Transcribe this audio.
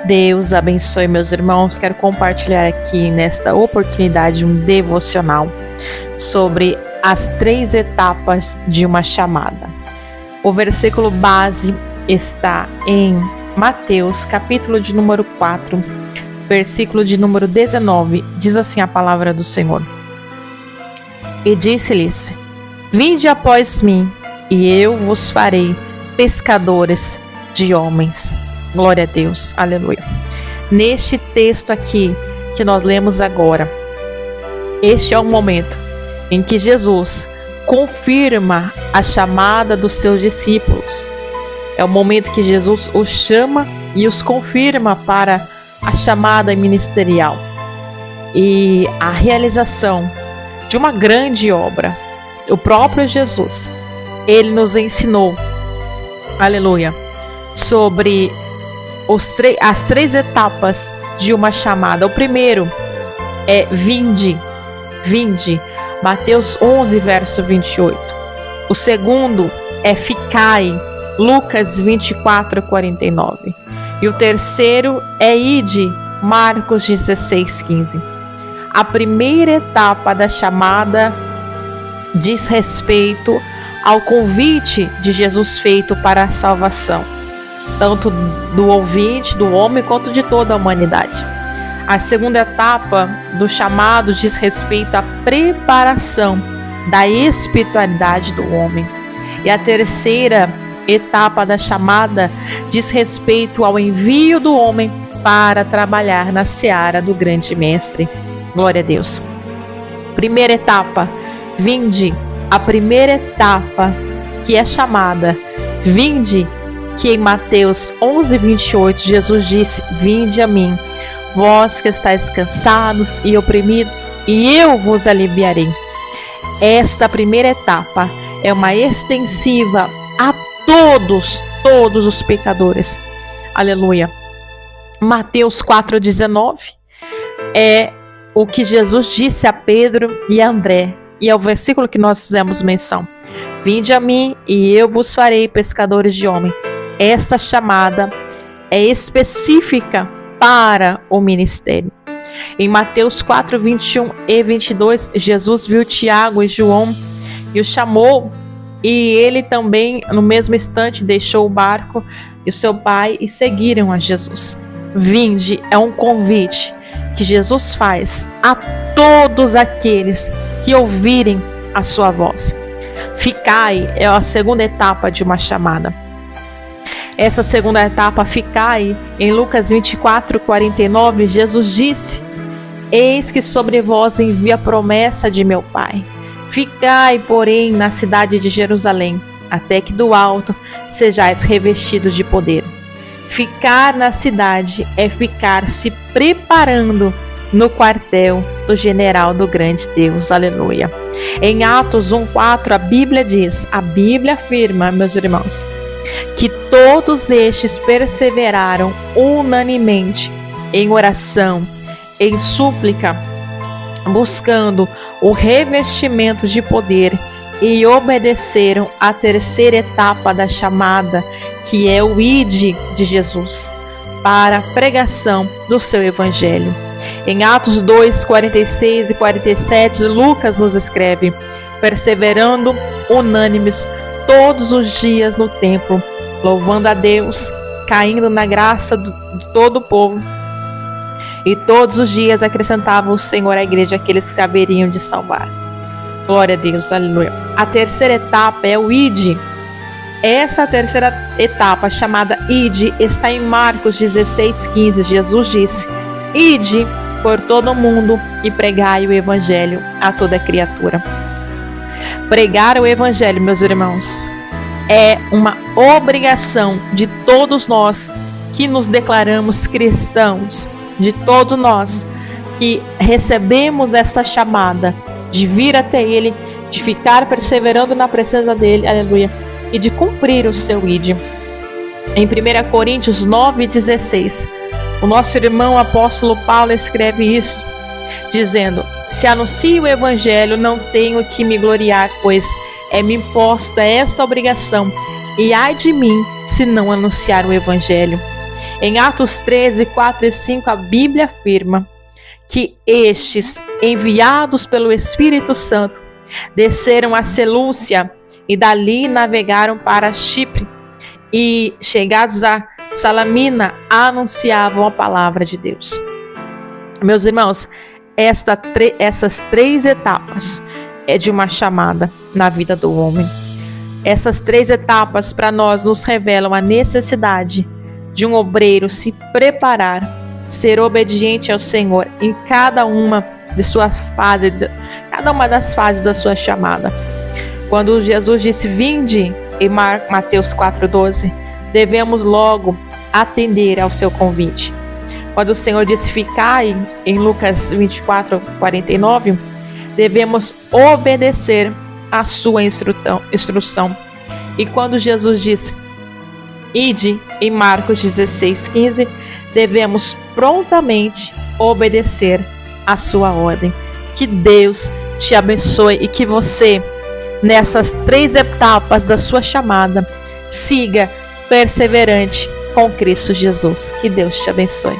Deus abençoe, meus irmãos. Quero compartilhar aqui nesta oportunidade um devocional sobre as 3 etapas de uma chamada. O versículo base está em Mateus, capítulo de número 4, versículo de número 19. Diz assim a palavra do Senhor: E disse-lhes: Vinde após mim, e eu vos farei pescadores de homens. Glória a Deus, aleluia. Neste texto aqui que nós lemos agora, este é o momento em que Jesus confirma a chamada dos seus discípulos. É o momento que Jesus os chama e os confirma para a chamada ministerial e a realização de uma grande obra. O próprio Jesus, ele nos ensinou, aleluia, sobre as 3 etapas de uma chamada. O primeiro é vinde, Mateus 11, verso 28. O segundo é ficai, Lucas 24, 49. E o terceiro é ide, Marcos 16, 15. A primeira etapa da chamada diz respeito ao convite de Jesus feito para a salvação, tanto do ouvinte, do homem, quanto de toda a humanidade. A segunda etapa do chamado diz respeito à preparação da espiritualidade do homem. E a terceira etapa da chamada diz respeito ao envio do homem para trabalhar na seara do grande mestre. Glória a Deus. Primeira etapa, vinde. A primeira etapa que é chamada vinde, que em Mateus 11, 28, Jesus disse: Vinde a mim, vós que estáis cansados e oprimidos, e eu vos aliviarei. Esta primeira etapa é uma extensiva a todos os pecadores. Aleluia. Mateus 4,19 é o que Jesus disse a Pedro e a André, e é o versículo que nós fizemos menção. Vinde a mim e eu vos farei pescadores de homem. Esta chamada é específica para o ministério. Em Mateus 4, 21 e 22, Jesus viu Tiago e João e o chamou, e ele também, no mesmo instante, deixou o barco e o seu pai e seguiram a Jesus. Vinde é um convite que Jesus faz a todos aqueles que ouvirem a sua voz. Ficai é a segunda etapa de uma chamada. Essa segunda etapa, ficai, em Lucas 24, 49, Jesus disse: Eis que sobre vós envio a promessa de meu Pai. Ficai, porém, na cidade de Jerusalém, até que do alto sejais revestidos de poder. Ficar na cidade é ficar se preparando no quartel do general do grande Deus. Aleluia. Em Atos 1:4, a Bíblia afirma, meus irmãos, que todos estes perseveraram unanimemente em oração, em súplica, buscando o revestimento de poder, e obedeceram à terceira etapa da chamada, que é o ide de Jesus, para a pregação do seu evangelho. Em Atos 2, 46 e 47, Lucas nos escreve: perseverando unânimes todos os dias no templo, louvando a Deus, caindo na graça de todo o povo. E todos os dias acrescentava o Senhor à igreja aqueles que se haveriam de salvar. Glória a Deus, aleluia. A terceira etapa é o ide. Essa terceira etapa, chamada ide, está em Marcos 16, 15. Jesus disse: Ide por todo o mundo e pregai o evangelho a toda criatura. Pregar o evangelho, meus irmãos, é uma obrigação de todos nós que nos declaramos cristãos, de todos nós que recebemos essa chamada de vir até Ele, de ficar perseverando na presença dEle, aleluia, e de cumprir o seu ide. Em 1 Coríntios 9,16, o nosso irmão apóstolo Paulo escreve isso, dizendo: se anuncio o evangelho, não tenho que me gloriar, pois é-me imposta esta obrigação, e ai de mim se não anunciar o evangelho. Em Atos 13, 4 e 5, a Bíblia afirma que estes, enviados pelo Espírito Santo, desceram a Selúcia e dali navegaram para Chipre e, chegados a Salamina, anunciavam a palavra de Deus. Meus irmãos, essas 3 etapas é de uma chamada na vida do homem. Essas 3 etapas para nós nos revelam a necessidade de um obreiro se preparar, ser obediente ao Senhor em cada uma de suas fases, cada uma das fases da sua chamada. Quando Jesus disse vinde em Mateus 4,12, devemos logo atender ao seu convite. Quando o Senhor disse ficai em Lucas 24:49, devemos obedecer à sua instrução. E quando Jesus disse ide em Marcos 16:15, devemos prontamente obedecer à sua ordem. Que Deus te abençoe e que você, nessas 3 etapas da sua chamada, siga perseverante com Cristo Jesus. Que Deus te abençoe.